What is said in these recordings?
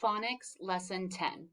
Phonics Lesson 10.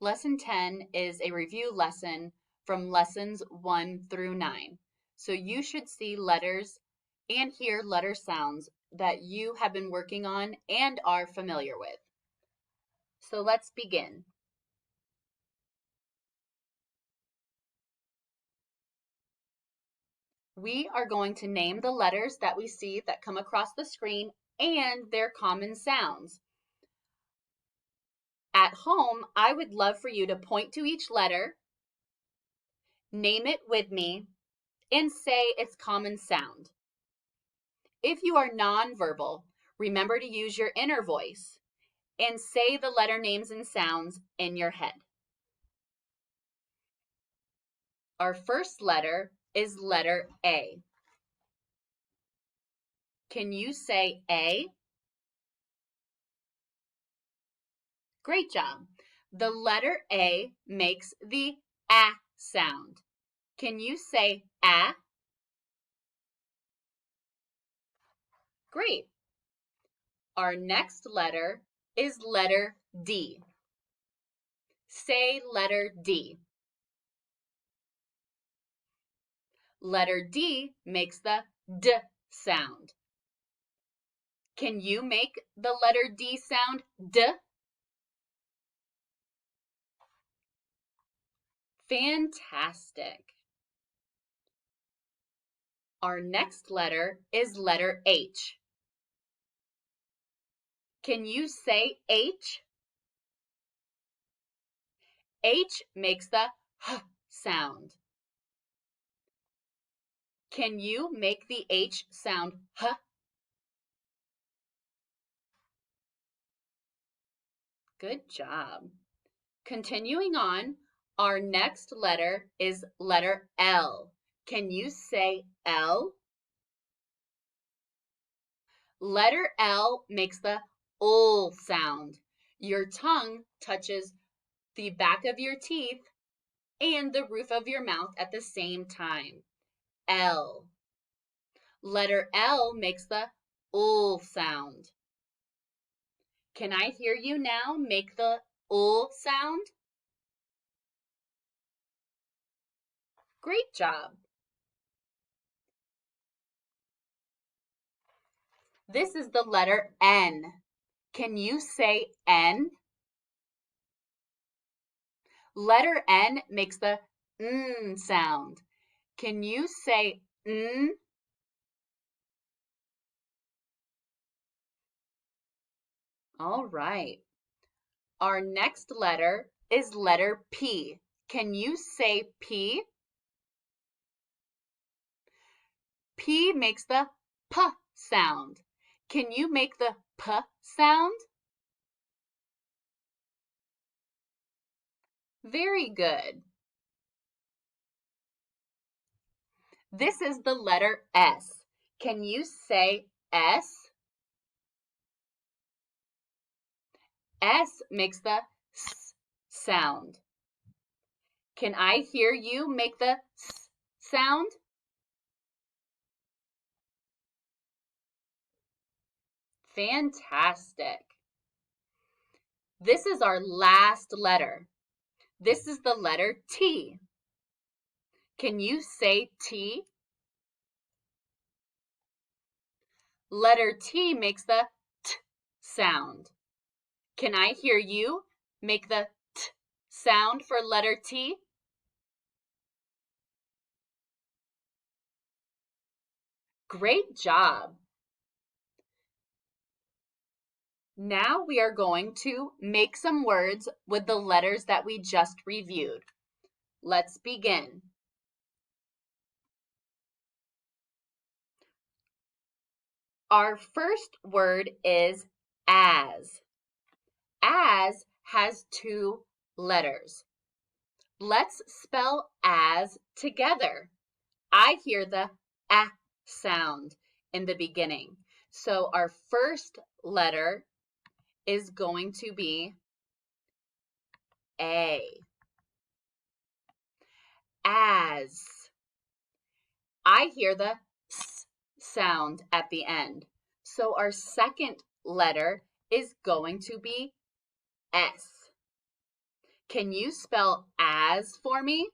Lesson 10 is a review lesson from lessons 1 through 9. So you should see letters and hear letter sounds that you have been working on and are familiar with. So let's begin. We are going to name the letters that we see that come across the screen and their common sounds. At home, I would love for you to point to each letter, name it with me, and say its common sound. If you are nonverbal, remember to use your inner voice and say the letter names and sounds in your head. Our first letter is letter A. Can you say A? Great job. The letter A makes the A sound. Can you say A? Great. Our next letter is letter D. Say letter D. Letter D makes the D sound. Can you make the letter D sound D? Fantastic. Our next letter is letter H. Can you say H? H makes the H sound. Can you make the H sound H? Good job. Continuing on, our next letter is letter L. Can you say L? Letter L makes the ul sound. Your tongue touches the back of your teeth and the roof of your mouth at the same time. L. Letter L makes the ul sound. Can I hear you now make the ul sound? Great job. This is the letter N. Can you say N? Letter N makes the N sound. Can you say N? All right. Our next letter is letter P. Can you say P? P makes the P sound. Can you make the P sound? Very good. This is the letter S. Can you say S? S makes the S sound. Can I hear you make the S sound? Fantastic. This is our last letter. This is the letter T. Can you say T? Letter T makes the T sound. Can I hear you make the T sound for letter T? Great job. Now we are going to make some words with the letters that we just reviewed. Let's begin. Our first word is as. As has two letters. Let's spell as together. I hear the A sound in the beginning. So our first letter is going to be A. As. I hear the S sound at the end. So our second letter is going to be S. Can you spell as for me?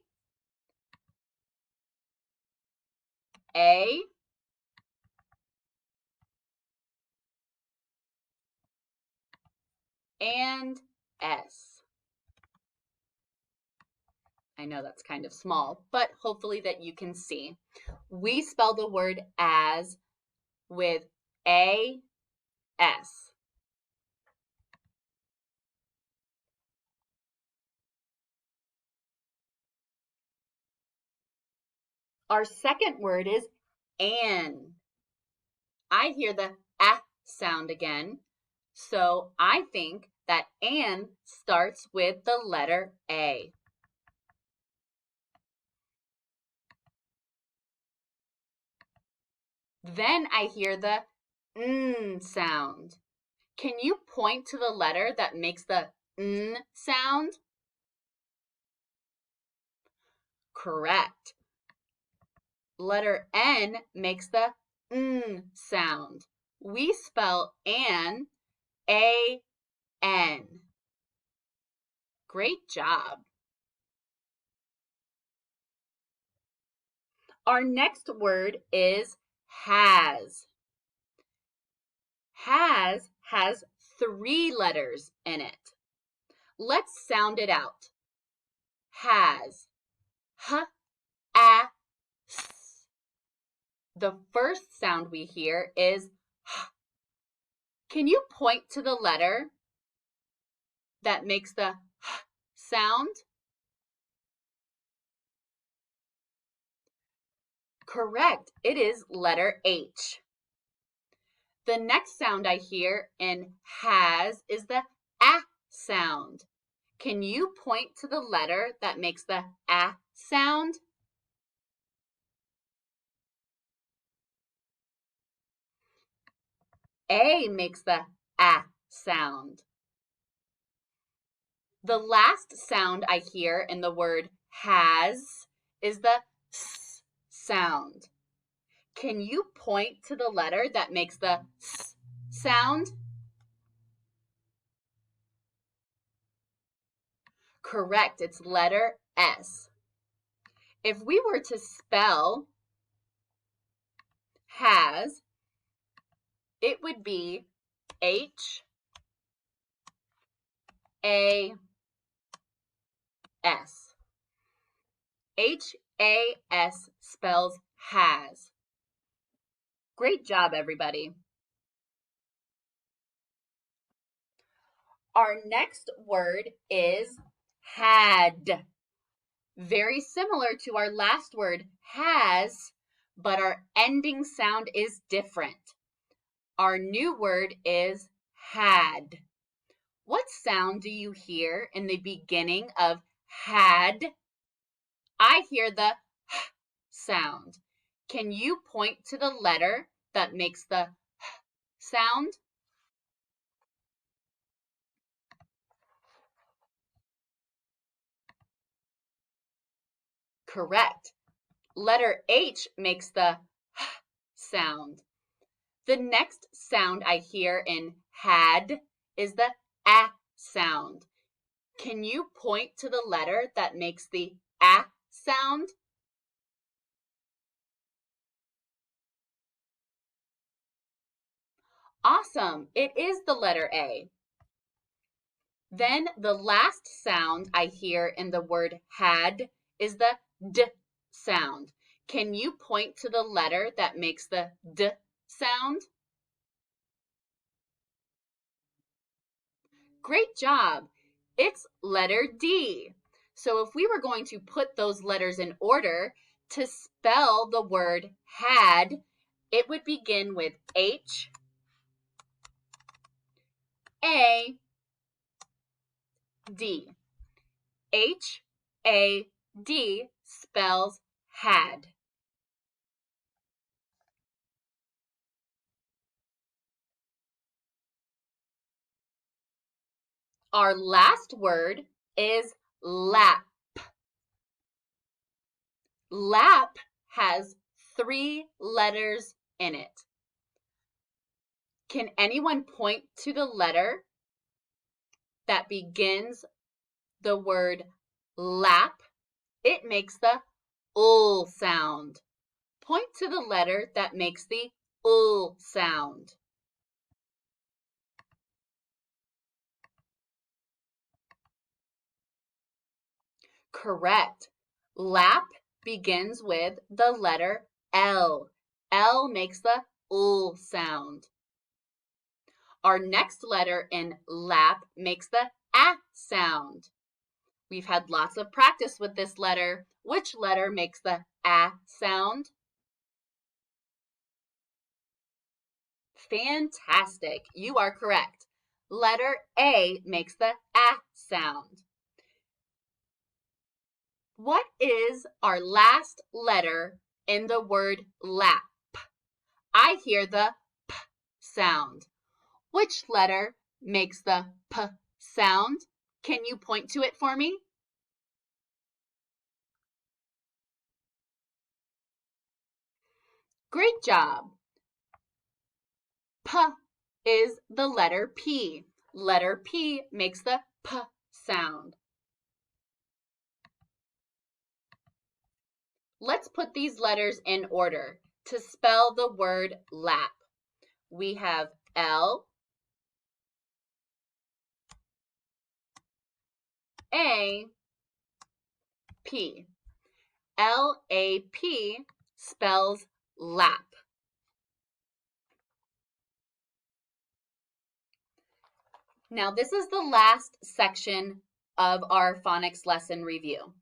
A and S. I know that's kind of small, but hopefully that you can see. We spell the word as with A, S. Our second word is an. I hear the ah sound again, so I think that an starts with the letter A. Then I hear the n sound. Can you point to the letter that makes the n sound? Correct. Letter N makes the n sound. We spell an, A-N. Great job. Our next word is has. Has 3 letters in it. Let's sound it out. Has. H, a, s. The first sound we hear is h. Can you point to the letter that makes the h sound? Correct. It is letter H. The next sound I hear in has is the a sound. Can you point to the letter that makes the a sound? A makes the a sound. The last sound I hear in the word has is the s sound. Can you point to the letter that makes the s sound? Correct, it's letter S. If we were to spell has, it would be H A S. H-A-S spells has. Great job, everybody. Our next word is had. Very similar to our last word, has, but our ending sound is different. Our new word is had. What sound do you hear in the beginning of had? I hear the h sound. Can you point to the letter that makes the h sound? Correct. Letter H makes the h sound. The next sound I hear in had is the a sound. Can you point to the letter that makes the a sound? Awesome, it is the letter A. Then the last sound I hear in the word had is the d sound. Can you point to the letter that makes the d sound? Great job. It's letter D. So if we were going to put those letters in order to spell the word had, it would begin with H, A, D. H, A, D spells had. Our last word is lap. Lap has 3 letters in it. Can anyone point to the letter that begins the word lap, it makes the ul sound. Point to the letter that makes the ul sound. Correct. Lap begins with the letter L. L makes the ul sound. Our next letter in lap makes the A sound. We've had lots of practice with this letter. Which letter makes the A sound? Fantastic. You are correct. Letter A makes the A sound. What is our last letter in the word lap? I hear the P sound. Which letter makes the P sound? Can you point to it for me? Great job. P is the letter P. Letter P makes the P sound. Let's put these letters in order to spell the word lap. We have L, A, P. L-A-P spells lap. Now this is the last section of our phonics lesson review.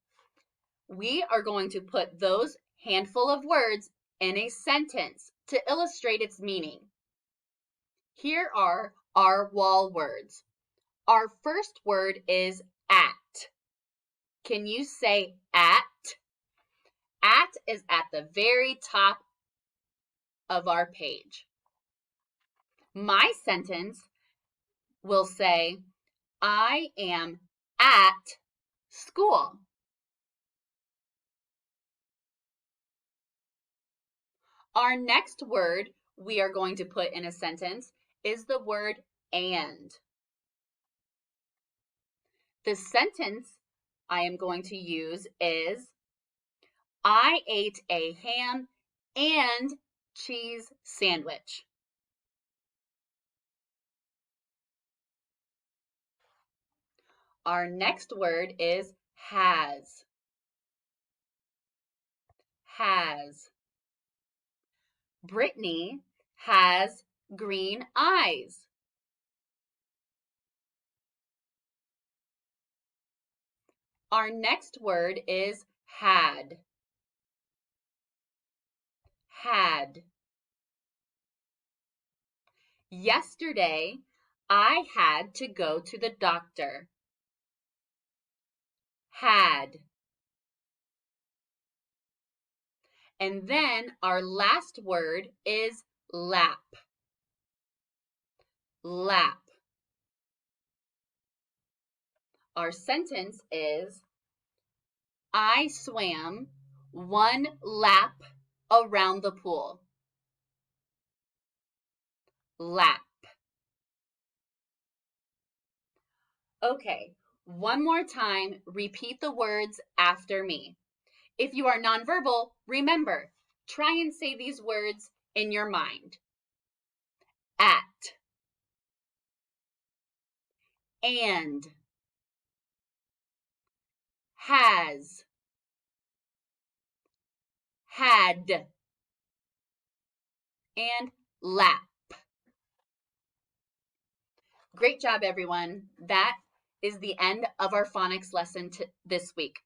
We are going to put those handful of words in a sentence to illustrate its meaning. Here are our wall words. Our first word is at. Can you say at? At is at the very top of our page. My sentence will say, I am at school. Our next word we are going to put in a sentence is the word and. The sentence I am going to use is, I ate a ham and cheese sandwich. Our next word is has. Has. Brittany has green eyes. Our next word is had. Had. Yesterday, I had to go to the doctor. Had. And then our last word is lap. Lap. Our sentence is, I swam 1 lap around the pool. Lap. Okay, one more time, repeat the words after me. If you are nonverbal, remember, try and say these words in your mind. At. And. Has. Had. And lap. Great job, everyone. That is the end of our phonics lesson this week.